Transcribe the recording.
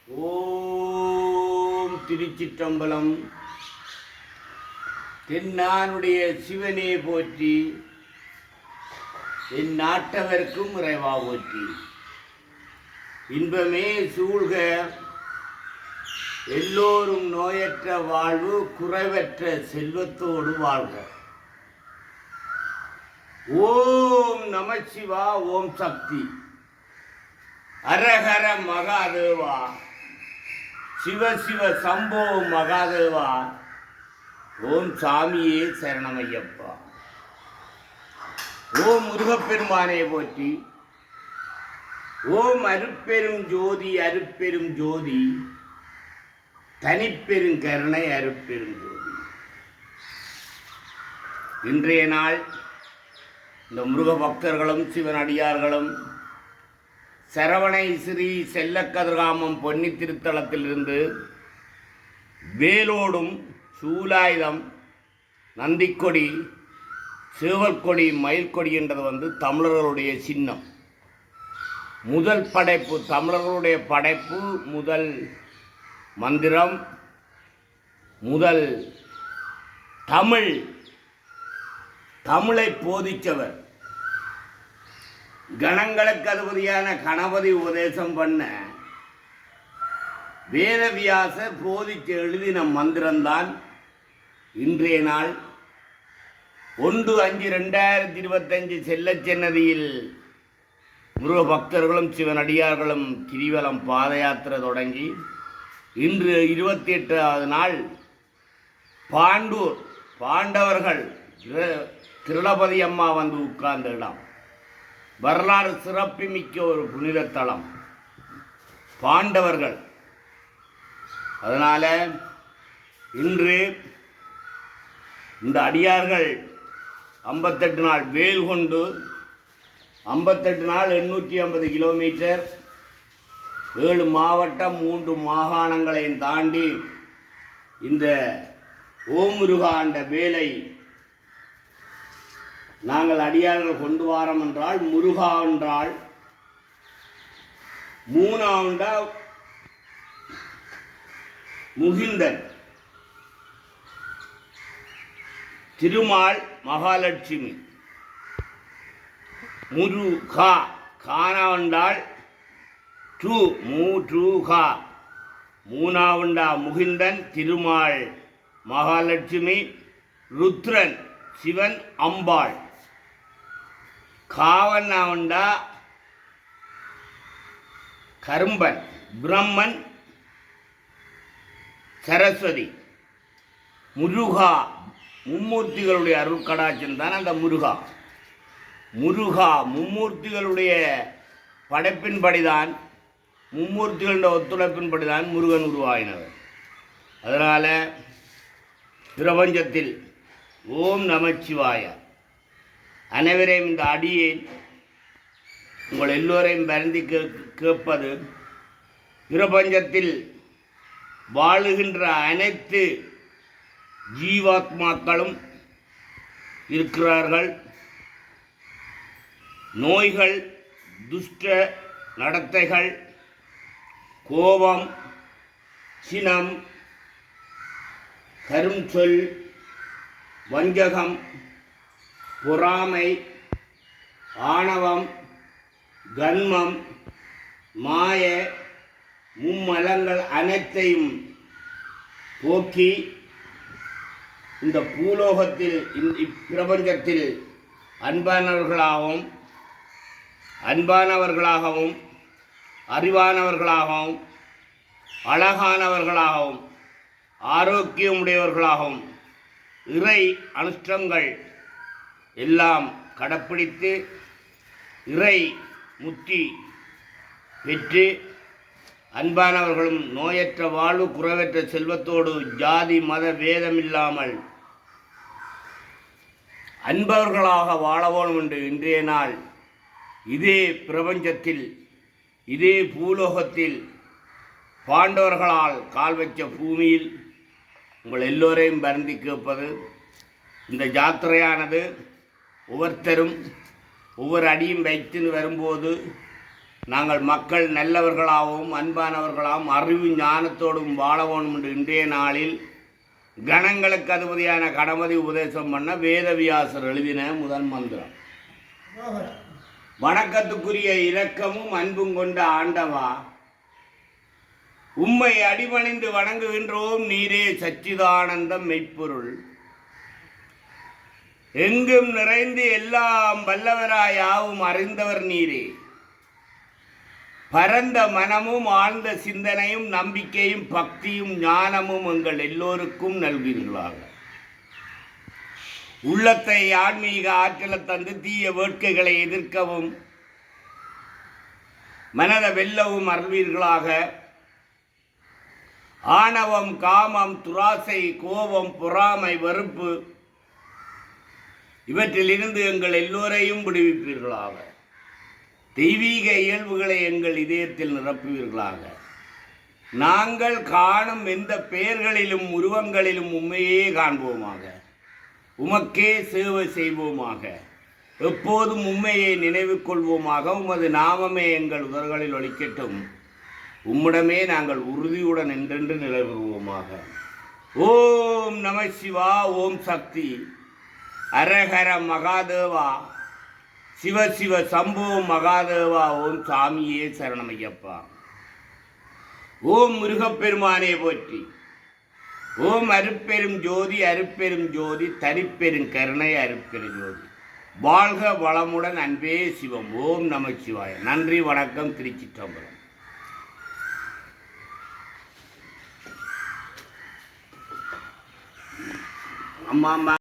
ஓம் திருச்சிற்றம்பலம். தென்னானுடைய சிவனே போற்றி, என் நாட்டவர்க்கும் இறைவா போற்றி. இன்பமே சூழ்க, எல்லோரும் நோயற்ற வாழ்வு, குறைவற்ற செல்வத்தோடு வாழ்க. ஓம் நமசிவா. ஓம் சக்தி. அரஹர மகாதேவா. சிவ சிவ சம்போ மகாதேவா. ஓம் சாமியே சரணமையப்பா. ஓம் முருகப்பெருமானே போற்றி. ஓம் அருட்பெரும் ஜோதி அருட்பெரும் ஜோதி, தனிப்பெரும் கருணை அருட்பெரும் ஜோதி. இன்றைய நாள் இந்த முருக பக்தர்களும் சிவனடியார்களும் சரவணை ஸ்ரீ செல்லக்கதிர்காமம் பொன்னி திருத்தலத்திலிருந்து வேலோடும் சூலாயுதம், நந்திக்கொடி, சேவல்கொடி, மயில்கொடி என்றது தமிழர்களுடைய சின்னம். முதல் படைப்பு, தமிழர்களுடைய படைப்பு, முதல் மந்திரம், முதல் தமிழை போதித்தவர். கணங்களுக்கு அதிபதியான கணபதி உபதேசம் பண்ண வேதவியாசர் போதித்து எழுதின மந்திரம்தான் இன்றைய நாள் 1/5/2025 செல்லச்சன்னதியில் முருக பக்தர்களும் சிவனடியார்களும் கிரிவலம் பாத யாத்திரை தொடங்கி இன்று 28வது நாள் பாண்டவர்கள் திருளபதி அம்மா உட்கார்ந்த இடம். வரலாறு சிறப்புமிக்க ஒரு புனித தலம் பாண்டவர்கள். அதனால் இன்று இந்த அடியார்கள் 58 நாள் வேல் கொண்டு 58 நாள் 850 கிலோமீட்டர், 7 மாவட்டம் 3 மாகாணங்களையும் தாண்டி இந்த ஓமுருகா என்ற வேலை நாங்கள் அடியார்கள் கொண்டு வாரம் என்றால், முருகா என்றால் 3ஆண்டா முகிந்தன், திருமால் மகாலட்சுமி, முருகா காணாவண்டால் மூற்றுகா, 3ஆவண்டா முகிந்தன், திருமால் மகாலட்சுமி, ருத்ரன் சிவன் அம்பாள், காவண்ணாவண்டா கரும்பன், பிரம்மன் சரஸ்வதி, முருகா மும்மூர்த்திகளுடைய அருட்கடாட்சம் தான் அந்த முருகா. மும்மூர்த்திகளுடைய படைப்பின்படிதான், மும்மூர்த்திகளுடைய ஒத்துழைப்பின்படிதான் முருகன் உருவாகினவர். அதனால் பிரபஞ்சத்தில் ஓம் நமச்சிவாய. அனைவரையும் இந்த அடியேன் உங்கள் எல்லோரையும் வருந்தி கேட்பது, பிரபஞ்சத்தில் வாழுகின்ற அனைத்து ஜீவாத்மாக்களும் இருக்கிறார்கள். நோய்கள், துஷ்ட நடத்தைகள், கோபம், சினம், கருஞ்சொல், வஞ்சகம், பொறாமை, ஆணவம், கன்மம், மாய, மும்மலங்கள் அனைத்தையும் போக்கி இந்த பூலோகத்தில் இப்பிரபஞ்சத்தில் அன்பானவர்களாகவும் அறிவானவர்களாகவும் அழகானவர்களாகவும் ஆரோக்கியமுடையவர்களாகவும் இறை அனுஷ்டங்கள் எல்லாம் கடைப்பிடித்து இறை முக்தி பெற்று அன்பானவர்களும் நோயற்ற வாழ்வு, குறைவற்ற செல்வத்தோடு, ஜாதி மத வேதமில்லாமல் அன்பவர்களாக வாழவோம் என்று இன்றைய நாள் இதே பிரபஞ்சத்தில், இதே பூலோகத்தில், பாண்டவர்களால் கால் வச்ச பூமியில் உங்கள் எல்லோரையும் வருந்தி கேட்பது, இந்த ஜாத்திரையானது ஒவ்வொருத்தரும் ஒவ்வொரு அடியும் வைத்துன்னு வரும்போது நாங்கள் மக்கள் நல்லவர்களாகவும் அன்பானவர்களாகவும் அறிவு ஞானத்தோடும் வாழ வேண்டும் என்று இன்றைய நாளில் கணங்களுக்கு அதிபதியான கணபதி உபதேசம் பண்ண வேதவியாசர் எழுதின முதல் மந்திரம். வணக்கத்துக்குரிய இரக்கமும் அன்பும் கொண்ட ஆண்டவா, உம்மை அடிபணிந்து வணங்குகின்றோம். நீரே சச்சிதானந்தம் மெய்ப்பொருள், எங்கும் நிறைந்து எல்லாம் வல்லவராயாவும் அறிந்தவர் நீரே. பரந்த மனமும் ஆழ்ந்த சிந்தனையும் நம்பிக்கையும் பக்தியும் ஞானமும் எங்கள் எல்லோருக்கும் நல்வீர்களாக. உள்ளத்தை ஆன்மீக ஆற்றலை தந்து தீய வேட்கைகளை எதிர்க்கவும் மனதை வெல்லவும் அருள்வீர்களாக. ஆணவம், காமம், துராசை, கோபம், பொறாமை, வெறுப்பு இவற்றிலிருந்து எங்கள் எல்லோரையும் விடுவிப்பீர்களாக. தெய்வீக இயல்புகளை எங்கள் இதயத்தில் நிரப்புவீர்களாக. நாங்கள் காணும் எந்த பெயர்களிலும் உருவங்களிலும் உண்மையே காண்போமாக. உமக்கே சேவை செய்வோமாக. எப்போதும் உண்மையை நினைவு கொள்வோமாக. உமது நாமமே எங்கள் உதர்களில் ஒலிக்கட்டும். உம்மிடமே நாங்கள் உறுதியுடன் என்றென்று நிலைபெறுவோமாக. ஓம் நம சிவா. ஓம் சக்தி. அரஹர மகாதேவா. சிவ சிவ சம்போ மகாதேவா. ஓம் சாமியே சரணமையப்பா. ஓம் முருகப்பெருமானே போற்றி. ஓம் அருப்பெரும் ஜோதி அருப்பெரும் ஜோதி தனிப்பெரும் கருணை அருப்பெரும் ஜோதி. வாழ்க வளமுடன் அன்பே சிவம். ஓம் நம சிவாய. நன்றி, வணக்கம். திருச்சிற்றம்பலம். அம்மா